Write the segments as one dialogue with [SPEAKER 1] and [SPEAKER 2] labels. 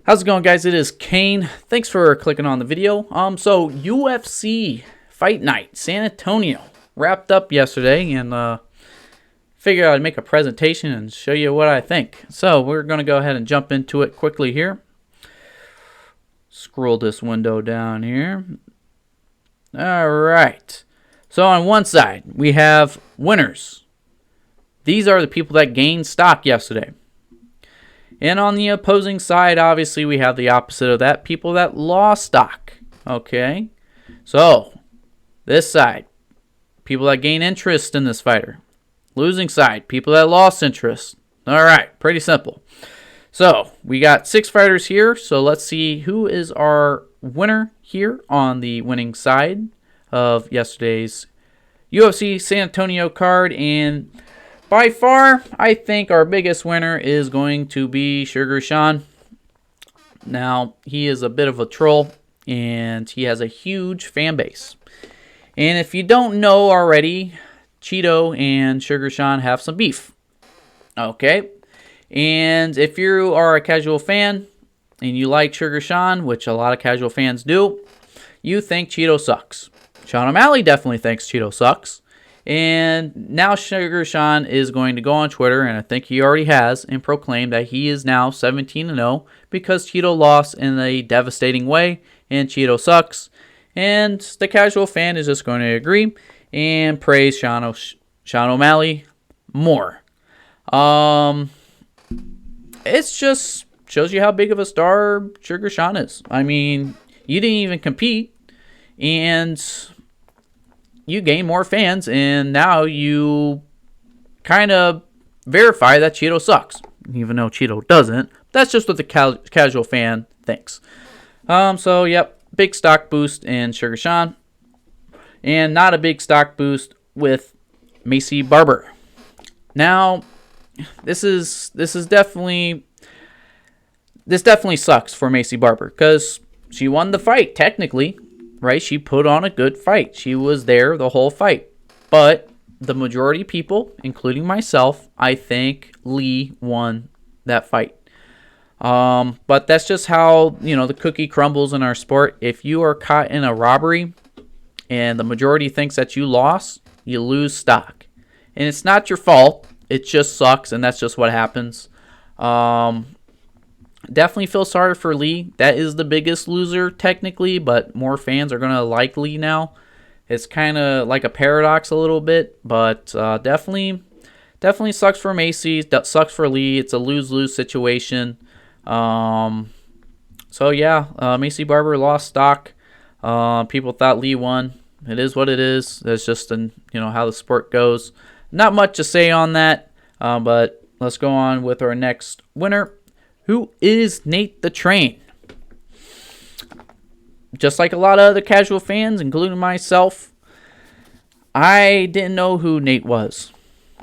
[SPEAKER 1] How's it going, guys? It is Kane. Thanks for clicking on the video. So UFC Fight Night San Antonio wrapped up yesterday, and figured I'd make a presentation and show you what I think. So we're going to go ahead and jump into it quickly here. Scroll this window down here. All right. So on one side, we have winners. These are the people that gained stock yesterday. And on the opposing side, obviously, we have the opposite of that, people that lost stock. Okay? So, this side, people that gain interest in this fighter. Losing side, people that lost interest. All right, pretty simple. So, we got 6 fighters here, so let's see who is our winner here on the winning side of yesterday's UFC San Antonio card. And by far, I think our biggest winner is going to be Sugar Sean. Now, he is a bit of a troll, and he has a huge fan base. And if you don't know already, Cheeto and Sugar Sean have some beef. Okay? And if you are a casual fan and you like Sugar Sean, which a lot of casual fans do, you think Cheeto sucks. Sean O'Malley definitely thinks Cheeto sucks. And now Sugar Sean is going to go on Twitter, and I think he already has, and proclaim that he is now 17-0 because Cheeto lost in a devastating way, and Cheeto sucks. And the casual fan is just going to agree and praise Sean O'Malley more. It's just shows you how big of a star Sugar Sean is. I mean, you didn't even compete, and you gain more fans, and now you kind of verify that Cheeto sucks, even though Cheeto doesn't. That's just what the casual fan thinks. So, yep, big stock boost in Sugar Sean, and not a big stock boost with Macy Barber. Now, this definitely sucks for Macy Barber because she won the fight technically. Right, she put on a good fight. She was there the whole fight. But the majority of people, including myself, I think Lee won that fight. But that's just how, the cookie crumbles in our sport. If you are caught in a robbery and the majority thinks that you lost, you lose stock. And it's not your fault. It just sucks, and that's just what happens. Definitely feel sorry for Lee. That is the biggest loser technically, but more fans are going to like Lee now. It's kind of like a paradox a little bit, but definitely sucks for Macy. Sucks for Lee. It's a lose-lose situation. So yeah, Macy Barber lost stock. People thought Lee won. It is what it is. That's just how the sport goes. Not much to say on that, but let's go on with our next winner. Who is Nate the Train? Just like a lot of other casual fans, including myself, I didn't know who Nate was,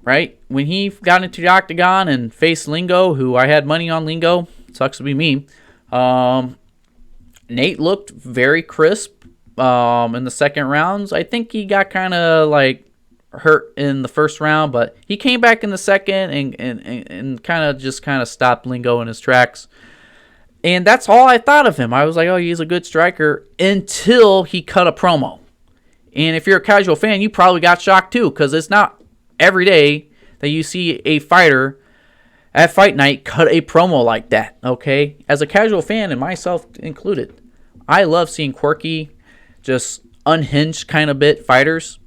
[SPEAKER 1] right? When he got into the octagon and faced Lingo, who I had money on Lingo, sucks to be me, Nate looked very crisp in the second rounds. I think he got kind of hurt in the first round, but he came back in the second and kind of stopped Lingo in his tracks. And that's all I thought of him. I was like, oh, he's a good striker until he cut a promo. And if you're a casual fan, you probably got shocked too, because it's not every day that you see a fighter at Fight Night cut a promo like that, okay? As a casual fan, and myself included, I love seeing quirky, just unhinged kind of fighters.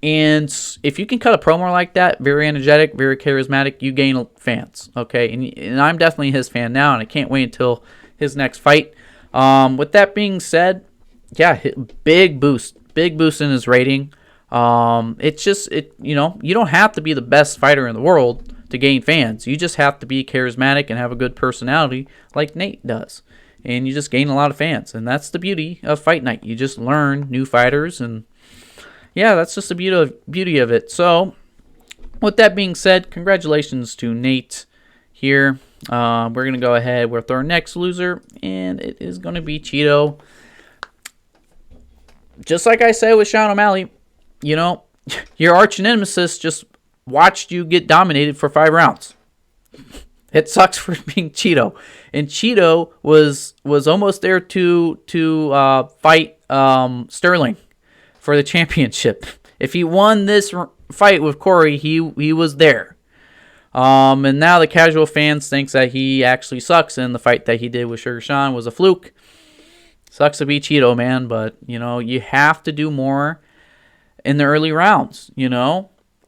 [SPEAKER 1] And if you can cut a promo like that, very energetic, very charismatic, you gain fans, okay? And I'm definitely his fan now, and I can't wait until his next fight. With that being said, yeah, big boost in his rating. It's just, you don't have to be the best fighter in the world to gain fans. You just have to be charismatic and have a good personality like Nate does. And you just gain a lot of fans. And that's the beauty of Fight Night. You just learn new fighters, and yeah, that's just the beauty of it. So, with that being said, congratulations to Nate here. We're going to go ahead with our next loser, and it is going to be Cheeto. Just like I said with Sean O'Malley, your arch nemesis just watched you get dominated for 5 rounds. It sucks for being Cheeto, and Cheeto was almost there to fight Sterling for the championship. If he won this fight with Corey, he was there. And now the casual fans thinks that he actually sucks, and the fight that he did with Sugar Sean was a fluke. Sucks to be Cheeto, man, but you have to do more in the early rounds.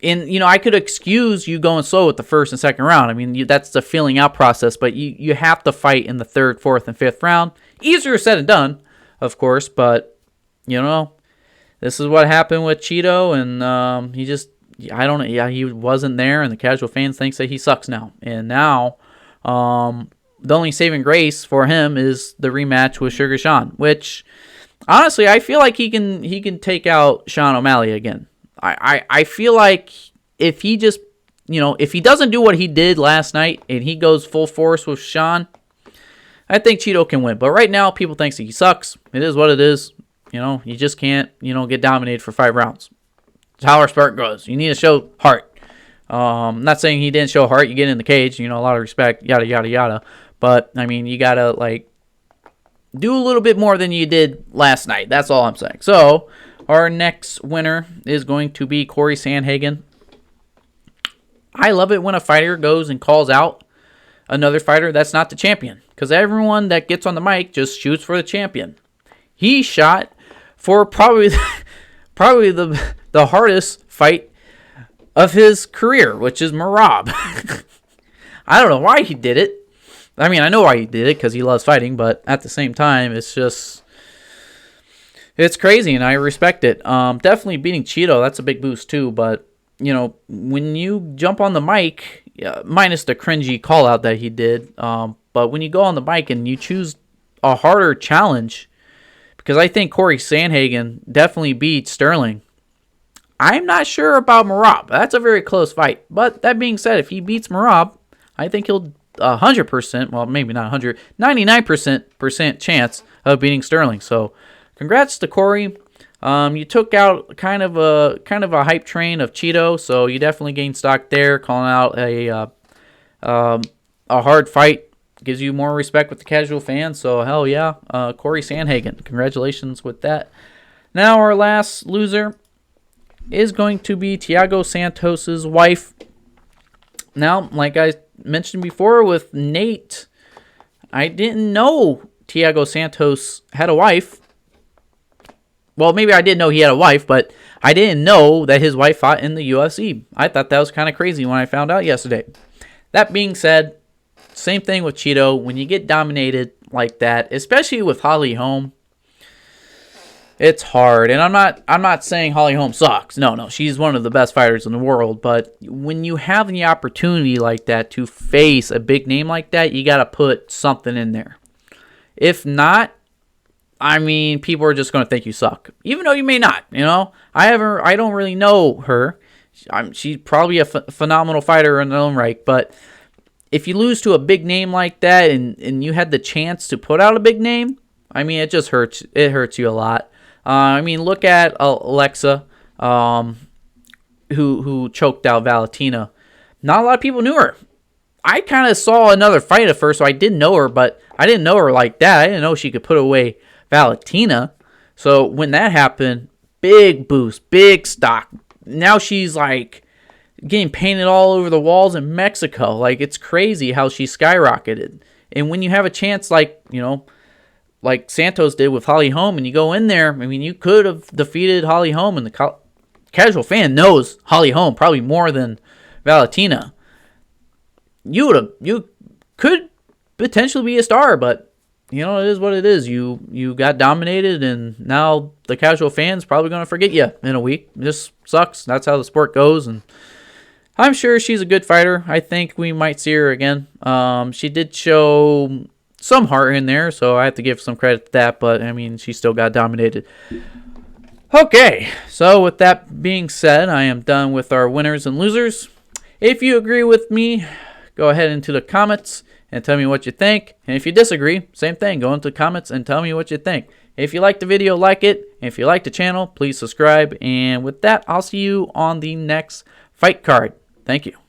[SPEAKER 1] And I could excuse you going slow with the first and second round. I mean, that's the filling out process, but you have to fight in the third, fourth, and fifth round. Easier said than done, of course, but this is what happened with Cheeto, and he wasn't there, and the casual fans thinks that he sucks now. And now, the only saving grace for him is the rematch with Sugar Sean, which honestly I feel like he can take out Sean O'Malley again. I feel like if he just if he doesn't do what he did last night and he goes full force with Sean, I think Cheeto can win. But right now, people think he sucks. It is what it is. You just can't get dominated for 5 rounds. It's how our sport goes. You need to show heart. I'm not saying he didn't show heart. You get in the cage, a lot of respect, yada yada yada. But I mean, you gotta do a little bit more than you did last night. That's all I'm saying. So our next winner is going to be Corey Sandhagen. I love it when a fighter goes and calls out another fighter that's not the champion, because everyone that gets on the mic just shoots for the champion. He shot for probably the hardest fight of his career, which is Merab. I don't know why he did it. I mean, I know why he did it, because he loves fighting, but at the same time, it's crazy, and I respect it. Definitely beating Cheeto, that's a big boost too, but, when you jump on the mic, minus the cringy call-out that he did, but when you go on the mic and you choose a harder challenge, because I think Corey Sandhagen definitely beat Sterling. I'm not sure about Merab. That's a very close fight, but that being said, if he beats Merab, I think he'll 100%, well, maybe not 100, 99% chance of beating Sterling. So, congrats to Corey. You took out kind of a hype train of Cheeto, so you definitely gained stock there. Calling out a hard fight gives you more respect with the casual fans. So hell yeah, Corey Sandhagen, congratulations with that. Now our last loser is going to be Thiago Santos's wife. Now, like I mentioned before with Nate, I didn't know Thiago Santos had a wife. Well, maybe I did know he had a wife, but I didn't know that his wife fought in the UFC. I thought that was kind of crazy when I found out yesterday. That being said, same thing with Cheeto. When you get dominated like that, especially with Holly Holm, it's hard. And I'm not saying Holly Holm sucks. No, she's one of the best fighters in the world. But when you have the opportunity like that to face a big name like that, you got to put something in there. If not, I mean, people are just going to think you suck, even though you may not. I don't really know her. She's probably a phenomenal fighter in her own right, but if you lose to a big name like that, and you had the chance to put out a big name, I mean, it just hurts. It hurts you a lot. I mean, look at Alexa, who choked out Valentina. Not a lot of people knew her. I kind of saw another fight at first, so I did know her, but I didn't know her like that. I didn't know she could put away Valentina. So when that happened, big boost, big stock. Now she's getting painted all over the walls in Mexico. It's crazy how she skyrocketed. And when you have a chance like Santos did with Holly Holm, and you go in there, I mean, you could have defeated Holly Holm, and the casual fan knows Holly Holm probably more than Valentina. You could potentially be a star, but it is what it is. You got dominated, and now the casual fan's probably going to forget you in a week. It just sucks. That's how the sport goes, and I'm sure she's a good fighter. I think we might see her again. She did show some heart in there, so I have to give some credit to that, but I mean, she still got dominated. Okay, so with that being said, I am done with our winners and losers. If you agree with me, go ahead into the comments and tell me what you think. And if you disagree, same thing. Go into the comments and tell me what you think. If you like the video, like it. If you like the channel, please subscribe. And with that, I'll see you on the next fight card. Thank you.